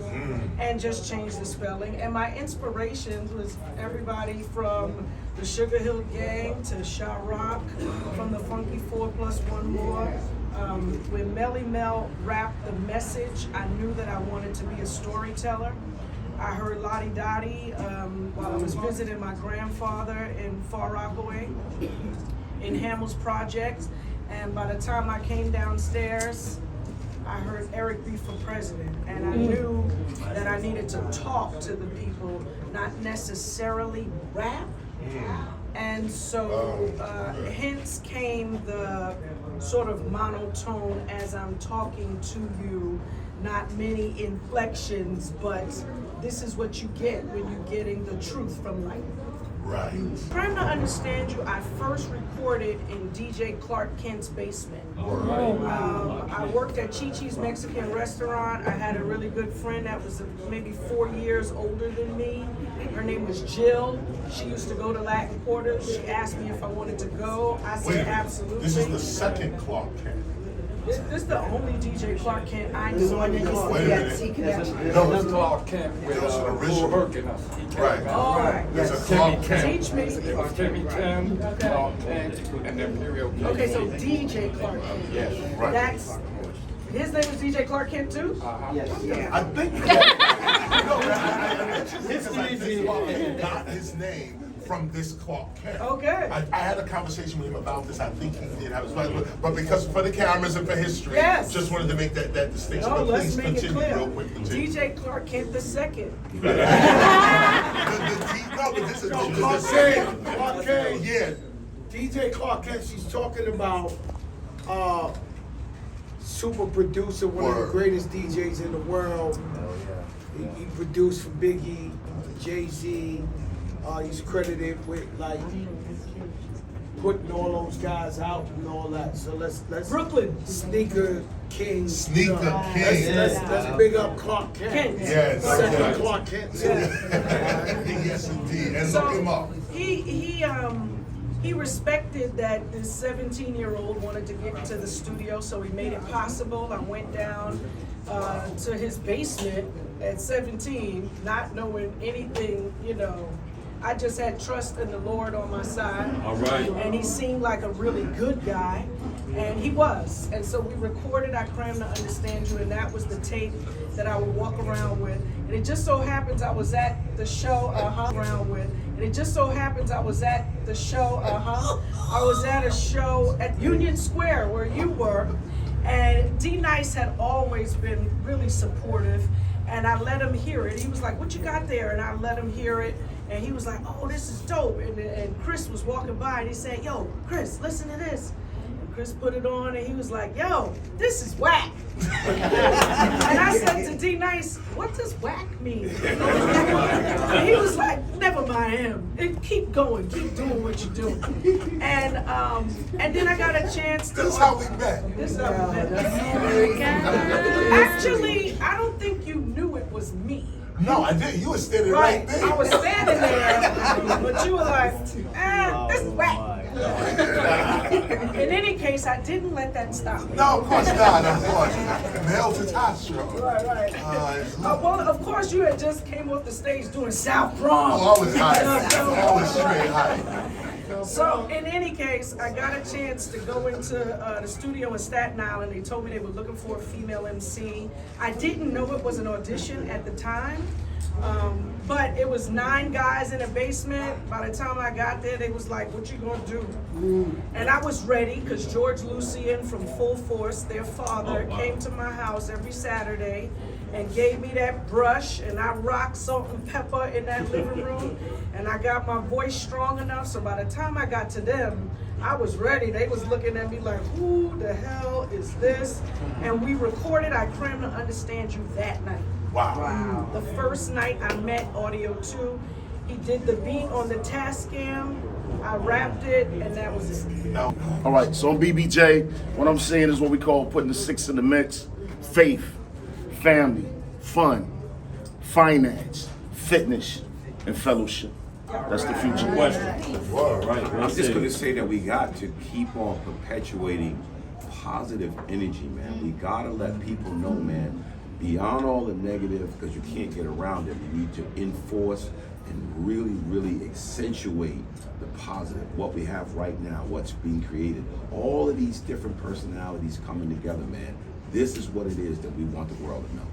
and just changed the spelling. And my inspirations was everybody from the Sugar Hill Gang to Sha Rock, from the Funky 4+1 More. When Melly Mel rapped the message, I knew that I wanted to be a storyteller. I heard Lottie Dottie while I was visiting my grandfather in Far Rockaway, in Hamill's Projects. And by the time I came downstairs, I heard Eric B for president. And I knew that I needed to talk to the people, not necessarily rap. And so hence came the sort of monotone as I'm talking to you, not many inflections, but this is what you get when you're getting the truth from Lyte. Right. Trying to understand you, I first recorded in DJ Clark Kent's basement. I worked at Chi-Chi's Mexican restaurant. I had a really good friend that was maybe 4 years older than me. Her name was Jill. She used to go to Latin Quarters. She asked me if I wanted to go. I said absolutely. This is the second Clark Kent. This is the only DJ Clark Kent I The know. one that used to Wait be a at minute. Sea Connection. No, That's Clark Kent with There's an Bull original. Herc and us. He came Right. back. All right. There's a Timmy Clark Kent. Teach me. It was Timmy Kent, Clark Kent, and Imperial Kent. Okay, so DJ Clark Kent. Yes. Right. That's his name is DJ Clark Kent too? I think no, I mentioned him because I think Clark Kent got his name from this Clark Kent. Okay. I had a conversation with him about this. I think he did have his right, but because for the cameras and for history, Yes. just wanted to make that distinction. No, But let's please make it continue clear. real quick. Continue. DJ Clark Kent the second. No, but this is Clark Kent, Clark Kent. Yeah. DJ Clark Kent, she's talking about super producer, one of Word. the greatest DJs in the world. He produced for Biggie, Jay-Z. He's credited with like putting all those guys out and all that. So let's Brooklyn. Sneaker King. Sneaker King. Let's big up Clark Kent. Kent. Yes. Second yes. Clark Kent. Yes, indeed. And look him up. He respected that this 17-year-old wanted to get into the studio, so he made it possible. I went down to his basement at 17, not knowing anything, you know. I just had trust in the Lord on my side. All right. And he seemed like a really good guy, and he was. And so we recorded I Cram to Understand You, and that was the tape that I would walk around with. And it just so happens I was at the show, around with. And it just so happens I was at the show, I was at a show at Union Square where you were, and D Nice had always been really supportive, and I let him hear it. He was like, "What you got there?" And I let him hear it, and he was like, "Oh, this is dope." And Chris was walking by, and he said, "Yo, Chris, listen to this." And Chris put it on, and he was like, "Yo, this is whack." And I said to D Nice, "What does whack mean?" And he was like, "Never mind him. Keep going. Keep doing what you're doing." And then I got a chance to. This is how we met. This is how we met. Actually, I don't think you knew it was me. No, I didn't. You were standing right there. I was standing there, but you were like, this is whack. In any case, I didn't let that stop me. No, of course not. Of course. Male to testosterone. Right. Well, of course, you had just came off the stage doing South Bronx. Oh, I was high. I was straight high. So, in any case, I got a chance to go into the studio in Staten Island. They told me they were looking for a female MC. I didn't know it was an audition at the time, but it was 9 guys in a basement. By the time I got there, they was like, "What you gonna do?" And I was ready, because George Lucien from Full Force, their father, came to my house every Saturday and gave me that brush, and I rocked salt and pepper in that living room, and I got my voice strong enough, so by the time I got to them, I was ready. They was looking at me like, who the hell is this? And we recorded I Cram to Understand You that night. Wow. The first night I met Audio 2, he did the beat on the Tascam, I rapped it, and that was it. All right, so I'm BBJ. What I'm saying is what we call putting the six in the mix. Faith, family, fun, finance, fitness, and fellowship. That's the future. I'm just gonna say that we got to keep on perpetuating positive energy, man. We gotta let people know, man, beyond all the negative, because you can't get around it, we need to enforce and really, really accentuate the positive, what we have right now, what's being created. All of these different personalities coming together, man. This is what it is that we want the world to know.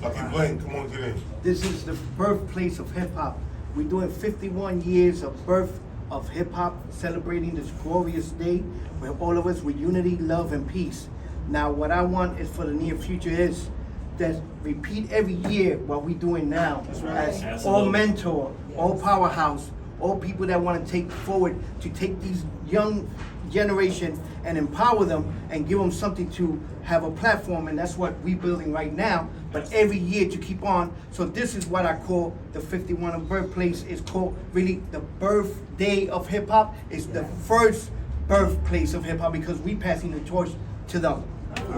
Lucky Blaine, come on, get in. This is the birthplace of hip hop. We're doing 51 years of birth of hip hop, celebrating this glorious day where all of us with unity, love, and peace. Now, what I want is for the near future is that repeat every year what we're doing now as all mentor, all powerhouse, all people that want to take forward to take these young generation and empower them and give them something to have a platform, and that's what we're building right now, but every year to keep on. So this is what I call the 51 birthplace. It's called really the birthday of hip hop. It's the first birthplace of hip hop because we passing the torch to them. I'm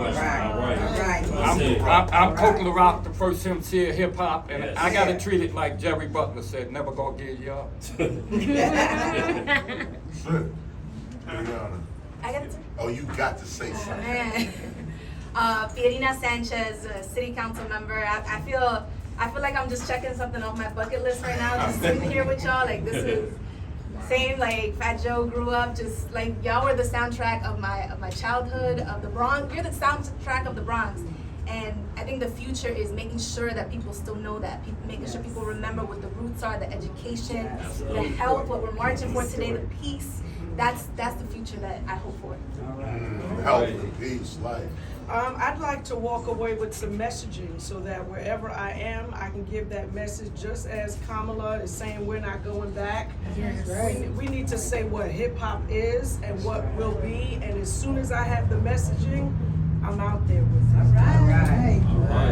Coke LaRock, the first MC of hip hop, and I gotta treat it like Jerry Butler said, never gonna give you up. I got to. Oh, you got to say something. Man. Fiorina Sanchez, city council member. I feel like I'm just checking something off my bucket list right now, just sitting here with y'all. Like, this is same, like Fat Joe grew up, just like y'all were the soundtrack of my childhood, of the Bronx. You're the soundtrack of the Bronx. And I think the future is making sure that people still know that, making sure people remember what the roots are, the education, the health, what we're marching for today, the peace. That's the future that I hope for. Health, peace, life. I'd like to walk away with some messaging so that wherever I am, I can give that message, just as Kamala is saying we're not going back. Yes. We need to say what hip hop is and what will be, and as soon as I have the messaging, I'm out there with it.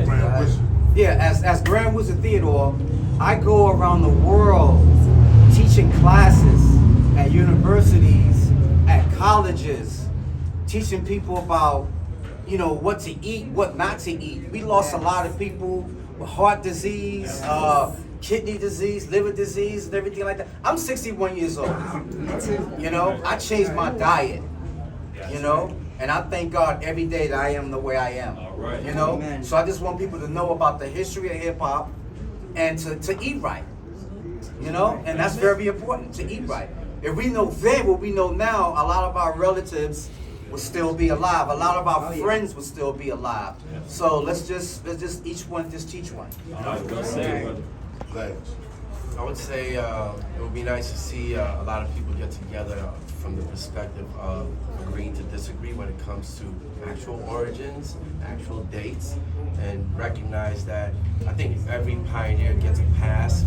Grand Wizzard. Yeah, as Grand Wizzard Theodore, I go around the world teaching classes at universities, at colleges, teaching people about, you know, what to eat, what not to eat. We lost a lot of people with heart disease, kidney disease, liver disease, and everything like that. I'm 61 years old. You know, I changed my diet, you know, and I thank God every day that I am the way I am. You know, so I just want people to know about the history of hip hop and to eat right. You know, and that's very important, to eat right. If we know then what we know now, a lot of our relatives will still be alive. A lot of our friends will still be alive. So let's just each one just teach one. I would say it would be nice to see a lot of people get together from the perspective of agreeing to disagree when it comes to actual origins, actual dates, and recognize that I think every pioneer gets a pass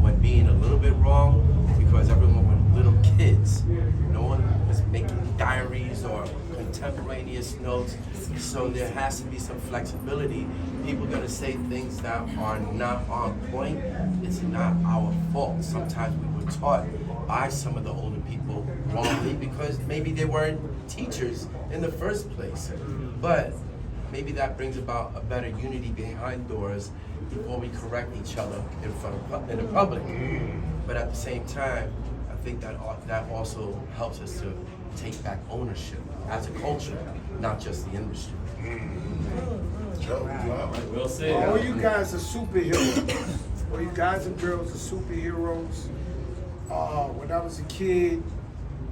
when being a little bit wrong, because everyone were little kids. No one was making diaries or contemporaneous notes, so there has to be some flexibility. People are gonna say things that are not on point. It's not our fault. Sometimes we were taught by some of the older people wrongly because maybe they weren't teachers in the first place. But maybe that brings about a better unity behind doors before we correct each other in the public. But at the same time, I think that also helps us to take back ownership as a culture, not just the industry. Well said. All you guys are superheroes. All you guys and girls are superheroes. When I was a kid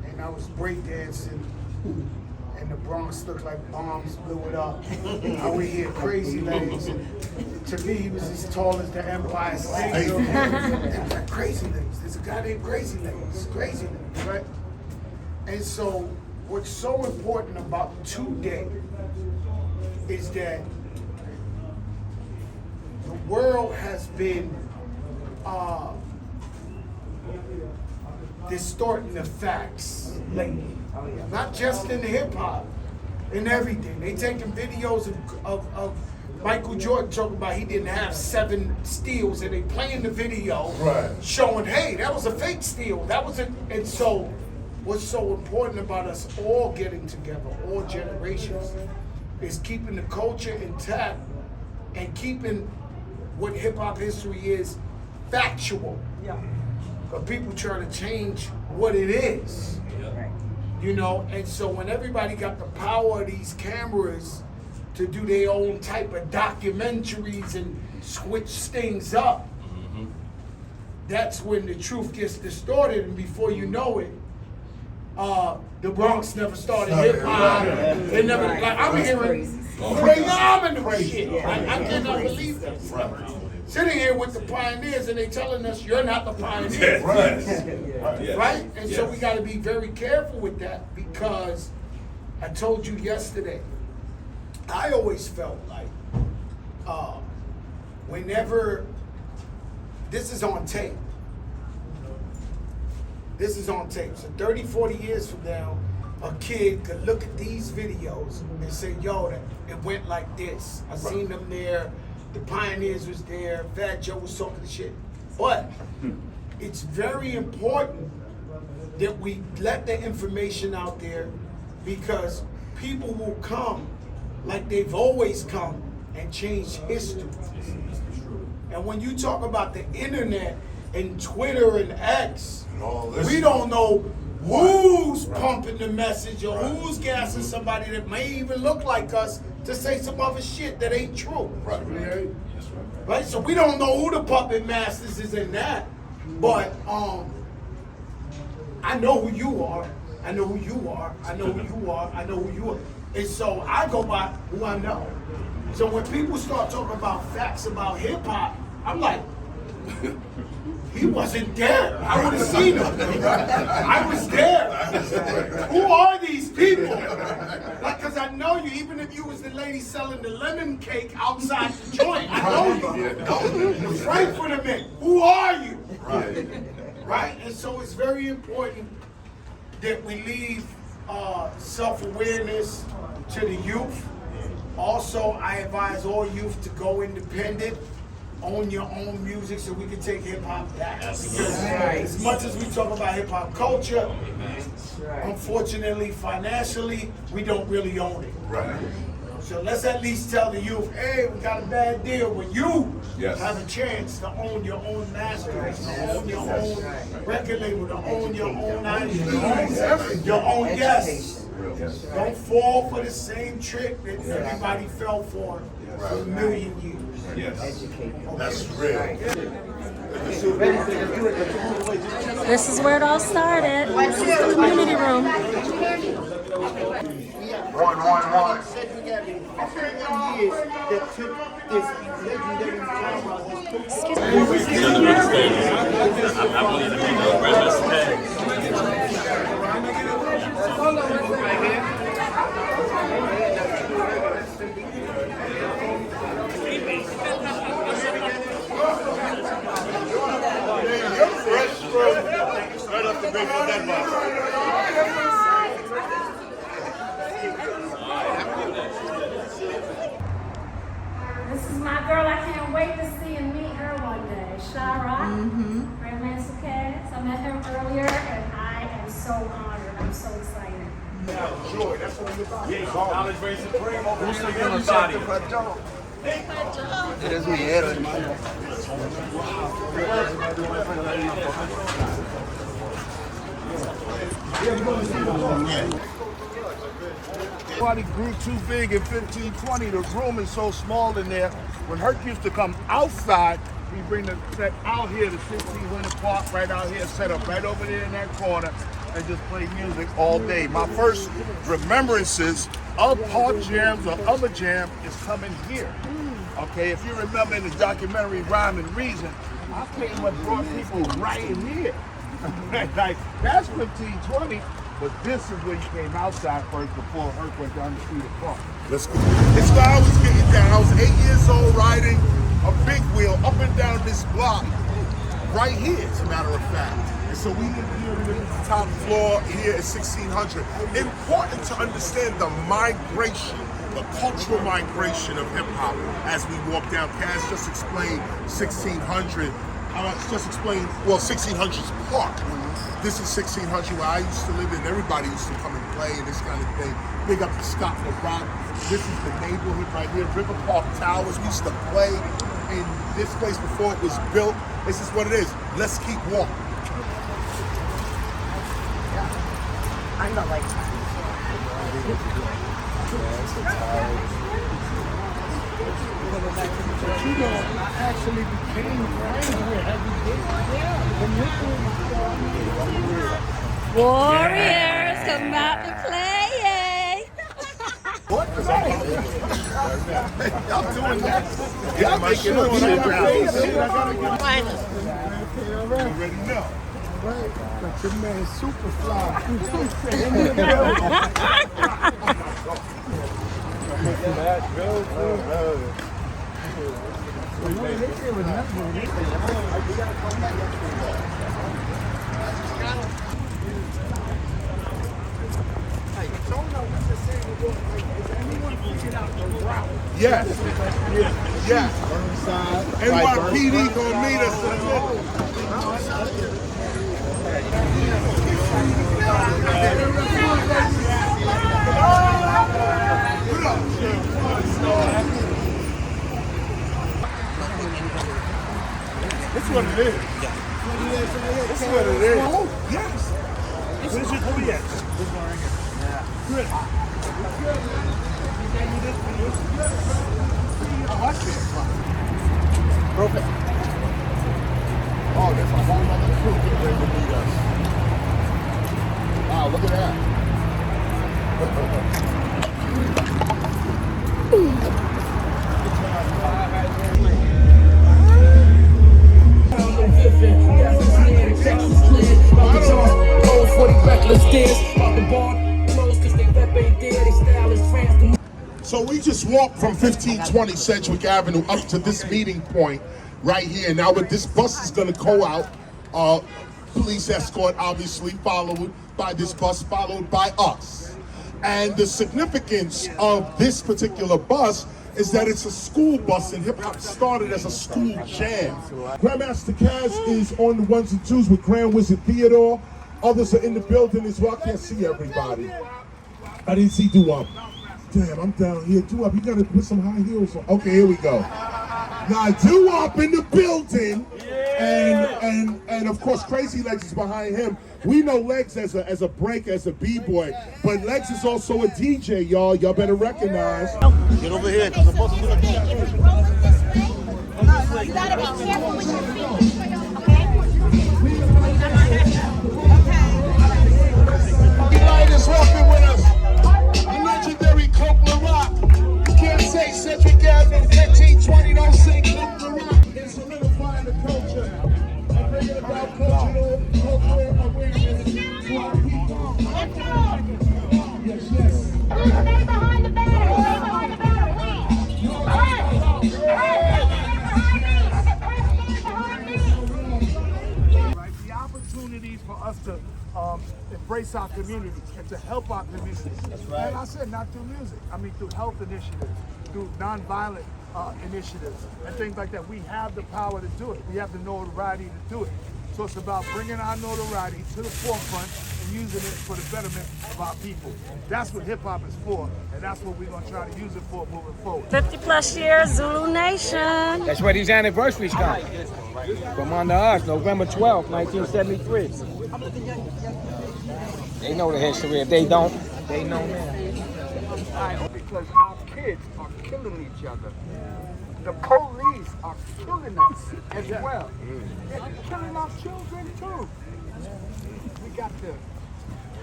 and I was breakdancing and the Bronx looked like bombs blew it up, I would hear Crazy Legs. To me, he was as tall as the Empire State Building. It was like Crazy Legs. There's a guy named Crazy Legs. Crazy Legs, right? And so, what's so important about today is that the world has been distorting the facts lately. Not just in hip hop, in everything. They taking videos of Michael Jordan talking about he didn't have 7 steals, and they playing the video showing, hey, that was a fake steal. That was and so what's so important about us all getting together, all generations, is keeping the culture intact and keeping what hip hop history is factual. Yeah. But people trying to change what it is. You know, and so when everybody got the power of these cameras to do their own type of documentaries and switch things up, that's when the truth gets distorted, and before you know it, the Bronx never started hip hop. They never, like, I'm hearing phenomenal shit. I cannot believe this. Sitting here with the pioneers, and they telling us you're not the pioneers. Right? And so we got to be very careful with that, because I told you yesterday, I always felt like whenever, this is on tape. This is on tape. So 30, 40 years from now, a kid could look at these videos and say, yo, it went like this. I seen them there. The pioneers was there. Fat Joe was talking the shit. But it's very important that we let the information out there, because people will come like they've always come and change history. And when you talk about the internet and Twitter and X, we don't know who's pumping the message or who's gassing somebody that may even look like us to say some other shit that ain't true. Right? So we don't know who the puppet masters is in that. But I know who you are. I know who you are. I know who you are. I know who you are. And so I go by who I know. So when people start talking about facts about hip hop, I'm like, he wasn't there. I would have seen him. I was there. Who are these people? Like, because I know you, even if you was the lady selling the lemon cake outside the joint, I know you. The Frankfurter man, who are you? Right? And so it's very important that we leave self-awareness to the youth. Also, I advise all youth to go independent, own your own music, so we can take hip-hop back. Because as much as we talk about hip-hop culture, unfortunately, financially, we don't really own it. So let's at least tell the youth, hey, we got a bad deal. When you have a chance to own your own masters, to own your own record label, to own your own IPs, your own guests. Don't fall for the same trick that everybody fell for a million years. That's real. This is where it all started. This is the community room. 111. Excuse me. I believe the people of Grandmaster Caz. Right up the big for that box. This is my girl. I can't wait to see and meet her one day. Shara, Grandmaster Caz. I met him earlier, and I am so honored. I'm so excited. Sure, that's what we're about. Yeah, knowledge reigns supreme over everybody. It es mi héroe, Body grew too big in 1520. The room is so small in there. When Herc used to come outside, we bring the set out here to 16 Winter Park, right out here, set up right over there in that corner, and just play music all day. My first remembrances of park jams or other jam is coming here. Okay, if you remember in the documentary Rhyme and Reason, I came what brought people right in here. Like, that's 1520, but this is where you came outside first before Herc went down the street of Park. Let's go. It's I was getting down. I was 8 years old riding a big wheel up and down this block right here, as a matter of fact. And so we live here in the top floor here at 1600. Important to understand the migration, the cultural migration of hip hop as we walk down. Caz just explained 1600. Just explain, well, 1600's Park. This is 1600 where I used to live in. Everybody used to come and play and this kind of thing. Big up to Scott LaRock. This is the neighborhood right here, River Park Towers. We used to play in this place before it was built. This is what it is. Let's keep walking. I'm not like Actually became friends with Warriors, come out to play, yay! What? Y'all doing that? Y'all making up shit around. You already know. Right, but your man super fly. Yes. Yes. NYPD gonna meet us in a minute. This is what it is. This is what it is. Yes. Where's your 3X? Good. Oh, I can't fly. Perfect. Oh, there's a whole other crew getting ready to meet us. Wow, look at that. So we just walked from 1520 Sedgwick Avenue up to this meeting point right here. Now what this bus is gonna go out, police escort obviously followed by this bus, followed by us. And the significance of this particular bus is that it's a school bus, and hip hop started as a school jam. Grandmaster Caz is on the ones and twos with Wizzard Theodore. Others are in the building as well. I can't see everybody. I didn't see Doo-Wop. Damn, I'm down here. Doo-Wop, you gotta put some high heels on. Okay, here we go. Now Doo-Wop in the building, and of course Crazy Legs is behind him. We know Legs as a breaker, as a b-boy, but Legs is also a DJ, y'all. Y'all better recognize. Get over here, because the bus is gonna be You gotta be careful with your feet, Lyte is walking with us. The legendary Coke LaRock. You can't say Sedgwick Avenue 1520 don't say Coke LaRock. It's solidifying the culture and bringing about cultural awareness to our people. Yes, yes. Stay behind the barrier. Stay behind the barrier, Right, the opportunities for us to embrace our communities and to help our communities. That's right. And I said not through music. I mean through health initiatives, through nonviolent initiatives and things like that. We have the power to do it. We have the notoriety to do it. So it's about bringing our notoriety to the forefront and using it for the betterment of our people. That's what hip hop is for, and that's what we're gonna try to use it for moving forward. 50 plus years, Zulu Nation. That's where these anniversaries come. From under us, November 12th, 1973. They know the history. If they don't, they know now. Because our kids are killing each other. The police are killing us as well. They're killing our children too. We got the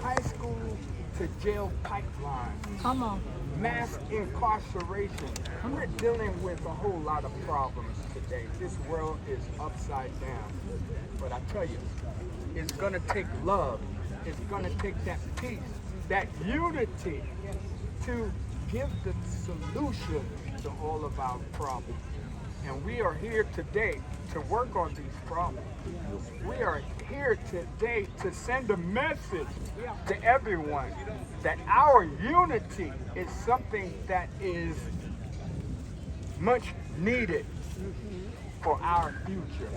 high school to jail pipeline. Come on. Mass incarceration. We're dealing with a whole lot of problems today. This world is upside down. But I tell you, it's gonna take love. It's gonna take that peace, that unity to give the solution to all of our problems. And we are here today to work on these problems. We are here today to send a message to everyone that our unity is something that is much needed for our future.